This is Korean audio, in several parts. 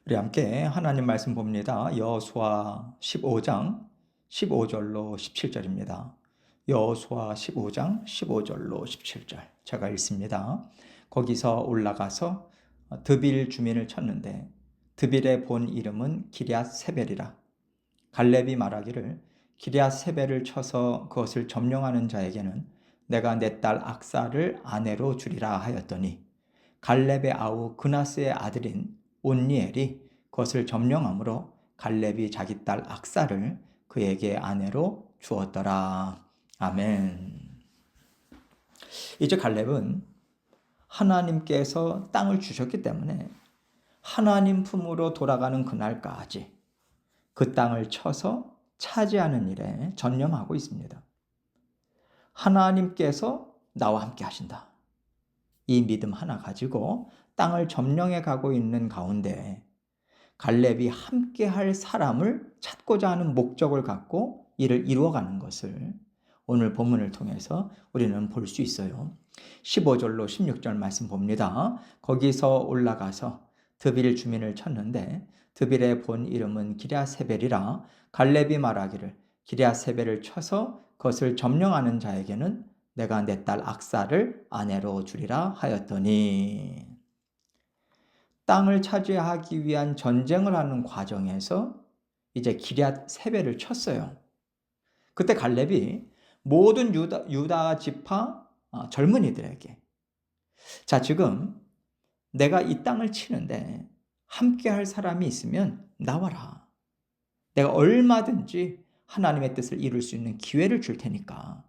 우리 함께 하나님 말씀 봅니다. 여호수아 15장 15절로 17절입니다. 여호수아 15장 15절로 17절 제가 읽습니다. 거기서 올라가서 드빌 주민을 쳤는데 드빌의 본 이름은 기럇 세벨이라. 갈렙이 말하기를 기럇 세벨을 쳐서 그것을 점령하는 자에게는 내가 내 딸 악사를 아내로 주리라 하였더니 갈렙의 아우 그나스의 아들인 온니엘이 그것을 점령함으로 갈렙이 자기 딸 악사를 그에게 아내로 주었더라. 아멘. 이제 갈렙은 하나님께서 땅을 주셨기 때문에 하나님 품으로 돌아가는 그날까지 그 땅을 쳐서 차지하는 일에 전념하고 있습니다. 하나님께서 나와 함께 하신다. 이 믿음 하나 가지고 땅을 점령해 가고 있는 가운데 갈렙이 함께 할 사람을 찾고자 하는 목적을 갖고 이를 이루어가는 것을 오늘 본문을 통해서 우리는 볼 수 있어요. 15절로 16절 말씀 봅니다. 거기서 올라가서 드빌 주민을 쳤는데 드빌의 본 이름은 기럇세벨이라. 갈렙이 말하기를 기럇세벨을 쳐서 그것을 점령하는 자에게는 내가 내 딸 악사를 아내로 주리라 하였더니, 땅을 차지하기 위한 전쟁을 하는 과정에서 이제 기럇세벨을 쳤어요. 그때 갈렙이 모든 유다 지파 젊은이들에게, 자, 지금 내가 이 땅을 치는데 함께 할 사람이 있으면 나와라. 내가 얼마든지 하나님의 뜻을 이룰 수 있는 기회를 줄 테니까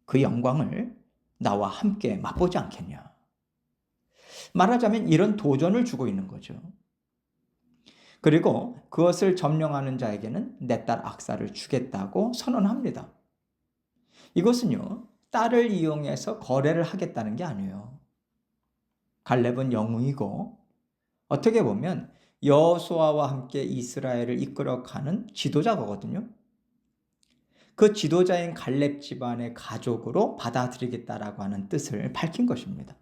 그 영광을 나와 함께 맛보지 않겠냐. 말하자면 이런 도전을 주고 있는 거죠. 그리고 그것을 점령하는 자에게는 내 딸 악사를 주겠다고 선언합니다. 이것은요, 딸을 이용해서 거래를 하겠다는 게 아니에요. 갈렙은 영웅이고 어떻게 보면 여호수아와 함께 이스라엘을 이끌어가는 지도자거든요. 그 지도자인 갈렙 집안의 가족으로 받아들이겠다라고 하는 뜻을 밝힌 것입니다.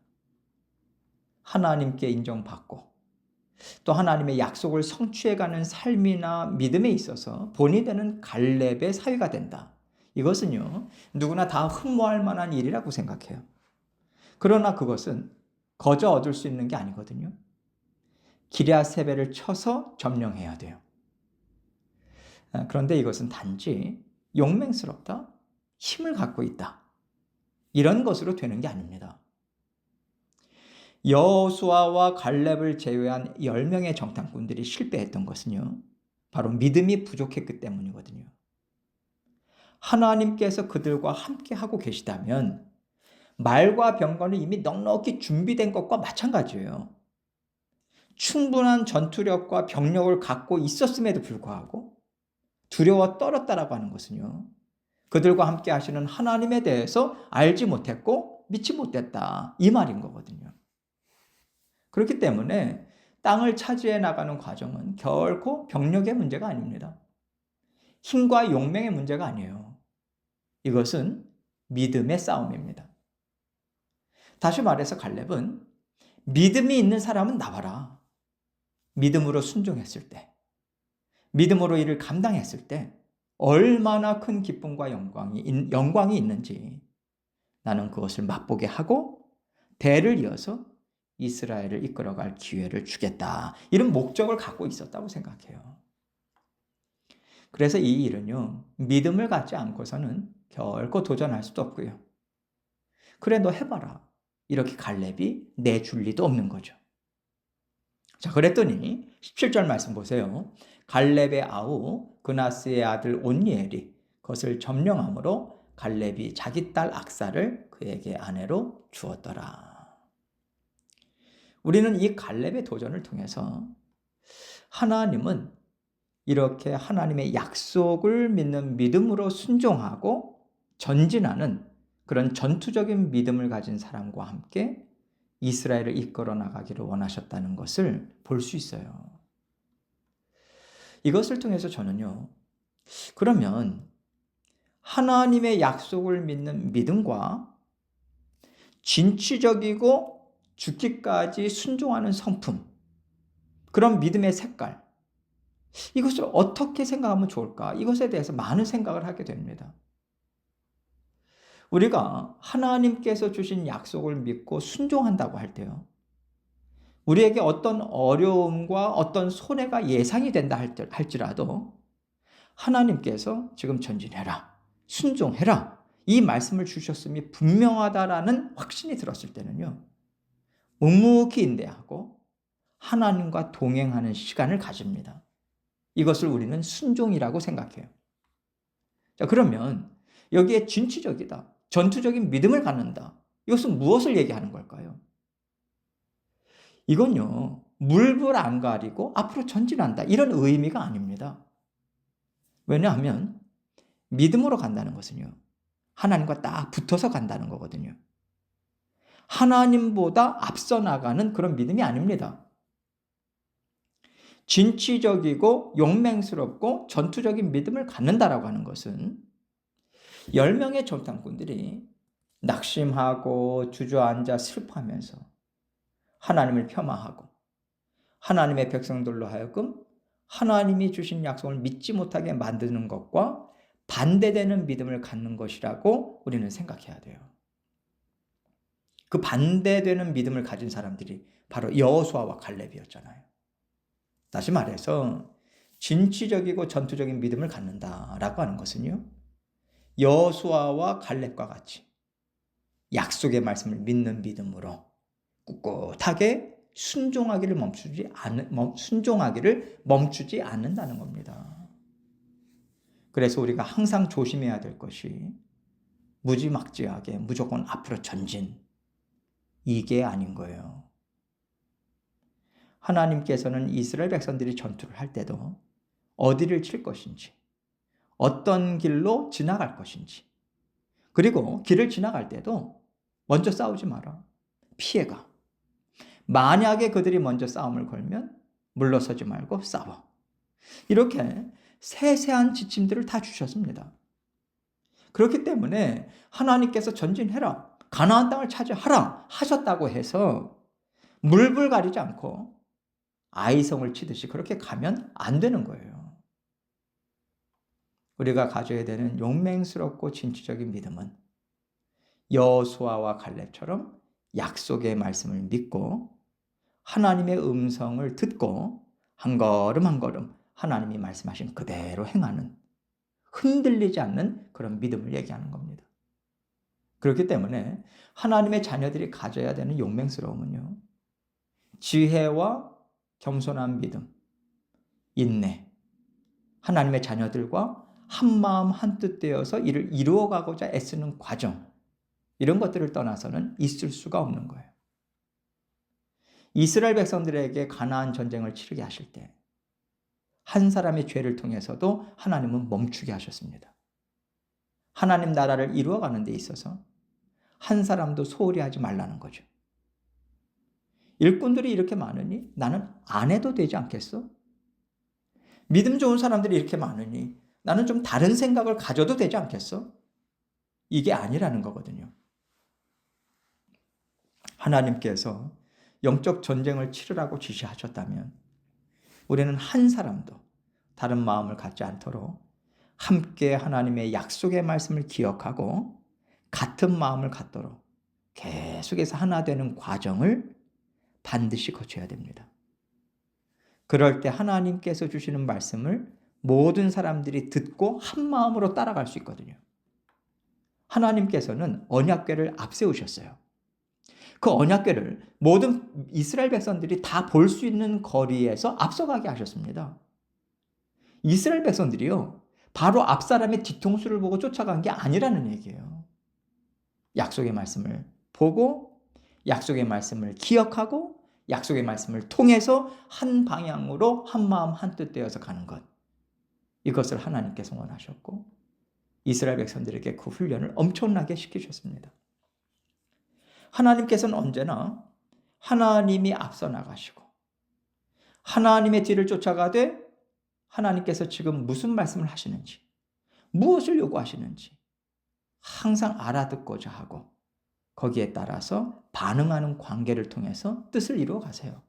하나님께 인정받고 또 하나님의 약속을 성취해가는 삶이나 믿음에 있어서 본이 되는 갈렙의 사위가 된다. 이것은요, 누구나 다 흠모할 만한 일이라고 생각해요. 그러나 그것은 거저 얻을 수 있는 게 아니거든요. 기럇세벨을 쳐서 점령해야 돼요. 그런데 이것은 단지 용맹스럽다, 힘을 갖고 있다, 이런 것으로 되는 게 아닙니다. 여호수아와 갈렙을 제외한 10명의 정탐꾼들이 실패했던 것은요, 바로 믿음이 부족했기 때문이거든요. 하나님께서 그들과 함께 하고 계시다면 말과 병거는 이미 넉넉히 준비된 것과 마찬가지예요. 충분한 전투력과 병력을 갖고 있었음에도 불구하고 두려워 떨었다라고 하는 것은요, 그들과 함께 하시는 하나님에 대해서 알지 못했고 믿지 못했다, 이 말인 거거든요. 그렇기 때문에 땅을 차지해 나가는 과정은 결코 병력의 문제가 아닙니다. 힘과 용맹의 문제가 아니에요. 이것은 믿음의 싸움입니다. 다시 말해서 갈렙은 믿음이 있는 사람은 나와라. 믿음으로 순종했을 때, 믿음으로 이를 감당했을 때 얼마나 큰 기쁨과 영광이 있는지 나는 그것을 맛보게 하고 대를 이어서 이스라엘을 이끌어갈 기회를 주겠다. 이런 목적을 갖고 있었다고 생각해요. 그래서 이 일은요, 믿음을 갖지 않고서는 결코 도전할 수도 없고요. 그래, 너 해봐라. 이렇게 갈렙이 내줄 리도 없는 거죠. 자, 그랬더니 17절 말씀 보세요. 갈렙의 아우 그나스의 아들 온니엘이 그것을 점령함으로 갈렙이 자기 딸 악사를 그에게 아내로 주었더라. 우리는 이 갈렙의 도전을 통해서 하나님은 이렇게 하나님의 약속을 믿는 믿음으로 순종하고 전진하는 그런 전투적인 믿음을 가진 사람과 함께 이스라엘을 이끌어 나가기를 원하셨다는 것을 볼 수 있어요. 이것을 통해서 저는요, 그러면 하나님의 약속을 믿는 믿음과 진취적이고 죽기까지 순종하는 성품, 그런 믿음의 색깔, 이것을 어떻게 생각하면 좋을까? 이것에 대해서 많은 생각을 하게 됩니다. 우리가 하나님께서 주신 약속을 믿고 순종한다고 할 때요, 우리에게 어떤 어려움과 어떤 손해가 예상이 된다 할지라도 하나님께서 지금 전진해라, 순종해라, 이 말씀을 주셨음이 분명하다라는 확신이 들었을 때는요, 묵묵히 인내하고 하나님과 동행하는 시간을 가집니다. 이것을 우리는 순종이라고 생각해요. 자, 그러면 여기에 진취적이다, 전투적인 믿음을 갖는다, 이것은 무엇을 얘기하는 걸까요? 이건요, 물불 안 가리고 앞으로 전진한다, 이런 의미가 아닙니다. 왜냐하면 믿음으로 간다는 것은요, 하나님과 딱 붙어서 간다는 거거든요. 하나님보다 앞서 나가는 그런 믿음이 아닙니다. 진취적이고 용맹스럽고 전투적인 믿음을 갖는다라고 하는 것은 10명의 정탐꾼들이 낙심하고 주저앉아 슬퍼하면서 하나님을 폄하하고 하나님의 백성들로 하여금 하나님이 주신 약속을 믿지 못하게 만드는 것과 반대되는 믿음을 갖는 것이라고 우리는 생각해야 돼요. 그 반대되는 믿음을 가진 사람들이 바로 여호수아와 갈렙이었잖아요. 다시 말해서 진취적이고 전투적인 믿음을 갖는다라고 하는 것은요, 여호수아와 갈렙과 같이 약속의 말씀을 믿는 믿음으로 꿋꿋하게 순종하기를 멈추지 않는다는 겁니다. 그래서 우리가 항상 조심해야 될 것이 무지막지하게 무조건 앞으로 전진, 이게 아닌 거예요. 하나님께서는 이스라엘 백성들이 전투를 할 때도 어디를 칠 것인지, 어떤 길로 지나갈 것인지, 그리고 길을 지나갈 때도 먼저 싸우지 마라, 피해가. 만약에 그들이 먼저 싸움을 걸면 물러서지 말고 싸워. 이렇게 세세한 지침들을 다 주셨습니다. 그렇기 때문에 하나님께서 전진해라, 가나안 땅을 차지하라 하셨다고 해서 물불 가리지 않고 아이성을 치듯이 그렇게 가면 안 되는 거예요. 우리가 가져야 되는 용맹스럽고 진취적인 믿음은 여호수아와 갈렙처럼 약속의 말씀을 믿고 하나님의 음성을 듣고 한 걸음 한 걸음 하나님이 말씀하신 그대로 행하는, 흔들리지 않는 그런 믿음을 얘기하는 겁니다. 그렇기 때문에 하나님의 자녀들이 가져야 되는 용맹스러움은요, 지혜와 겸손한 믿음, 인내, 하나님의 자녀들과 한마음 한뜻 되어서 이를 이루어가고자 애쓰는 과정, 이런 것들을 떠나서는 있을 수가 없는 거예요. 이스라엘 백성들에게 가나안 전쟁을 치르게 하실 때 한 사람의 죄를 통해서도 하나님은 멈추게 하셨습니다. 하나님 나라를 이루어가는 데 있어서 한 사람도 소홀히 하지 말라는 거죠. 일꾼들이 이렇게 많으니 나는 안 해도 되지 않겠어? 믿음 좋은 사람들이 이렇게 많으니 나는 좀 다른 생각을 가져도 되지 않겠어? 이게 아니라는 거거든요. 하나님께서 영적 전쟁을 치르라고 지시하셨다면 우리는 한 사람도 다른 마음을 갖지 않도록 함께 하나님의 약속의 말씀을 기억하고 같은 마음을 갖도록 계속해서 하나 되는 과정을 반드시 거쳐야 됩니다. 그럴 때 하나님께서 주시는 말씀을 모든 사람들이 듣고 한 마음으로 따라갈 수 있거든요. 하나님께서는 언약궤를 앞세우셨어요. 그 언약궤를 모든 이스라엘 백성들이 다 볼 수 있는 거리에서 앞서가게 하셨습니다. 이스라엘 백성들이요, 바로 앞 사람의 뒤통수를 보고 쫓아간 게 아니라는 얘기예요. 약속의 말씀을 보고 약속의 말씀을 기억하고 약속의 말씀을 통해서 한 방향으로 한 마음 한뜻 되어서 가는 것, 이것을 하나님께서 원하셨고 이스라엘 백성들에게 그 훈련을 엄청나게 시키셨습니다. 하나님께서는 언제나 하나님이 앞서 나가시고 하나님의 뒤를 쫓아가되 하나님께서 지금 무슨 말씀을 하시는지, 무엇을 요구하시는지 항상 알아듣고자 하고 거기에 따라서 반응하는 관계를 통해서 뜻을 이루어 가세요.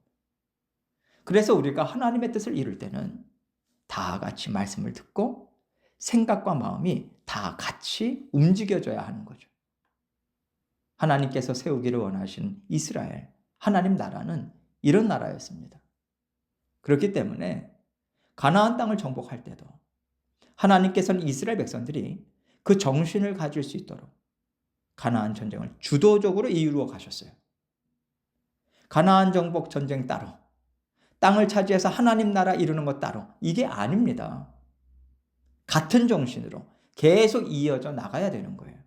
그래서 우리가 하나님의 뜻을 이룰 때는 다 같이 말씀을 듣고 생각과 마음이 다 같이 움직여져야 하는 거죠. 하나님께서 세우기를 원하신 이스라엘, 하나님 나라는 이런 나라였습니다. 그렇기 때문에 가나안 땅을 정복할 때도 하나님께서는 이스라엘 백성들이 그 정신을 가질 수 있도록 가나안 전쟁을 주도적으로 이루어 가셨어요. 가나안 정복 전쟁 따로, 땅을 차지해서 하나님 나라 이루는 것 따로, 이게 아닙니다. 같은 정신으로 계속 이어져 나가야 되는 거예요.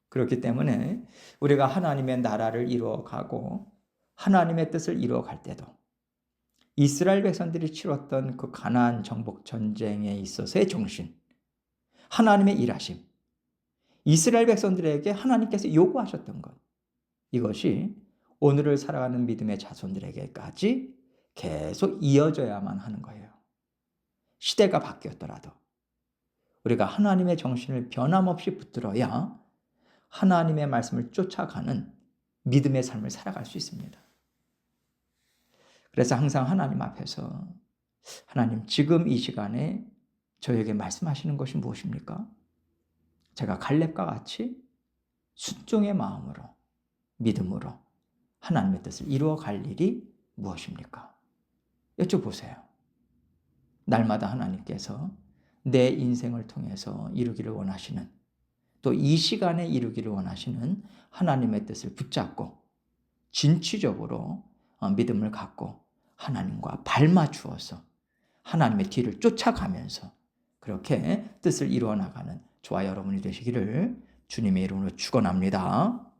그렇기 때문에 우리가 하나님의 나라를 이루어가고 하나님의 뜻을 이루어갈 때도 이스라엘 백성들이 치렀던 그 가나안 정복 전쟁에 있어서의 정신, 하나님의 일하심, 이스라엘 백성들에게 하나님께서 요구하셨던 것, 이것이 오늘을 살아가는 믿음의 자손들에게까지 계속 이어져야만 하는 거예요. 시대가 바뀌었더라도 우리가 하나님의 정신을 변함없이 붙들어야 하나님의 말씀을 쫓아가는 믿음의 삶을 살아갈 수 있습니다. 그래서 항상 하나님 앞에서 하나님, 지금 이 시간에 저에게 말씀하시는 것이 무엇입니까? 제가 갈렙과 같이 순종의 마음으로, 믿음으로 하나님의 뜻을 이루어갈 일이 무엇입니까? 여쭤보세요. 날마다 하나님께서 내 인생을 통해서 이루기를 원하시는, 또 이 시간에 이루기를 원하시는 하나님의 뜻을 붙잡고 진취적으로 믿음을 갖고 하나님과 발맞추어서 하나님의 뒤를 쫓아가면서 그렇게 뜻을 이루어 나가는 저와 여러분이 되시기를 주님의 이름으로 축원합니다.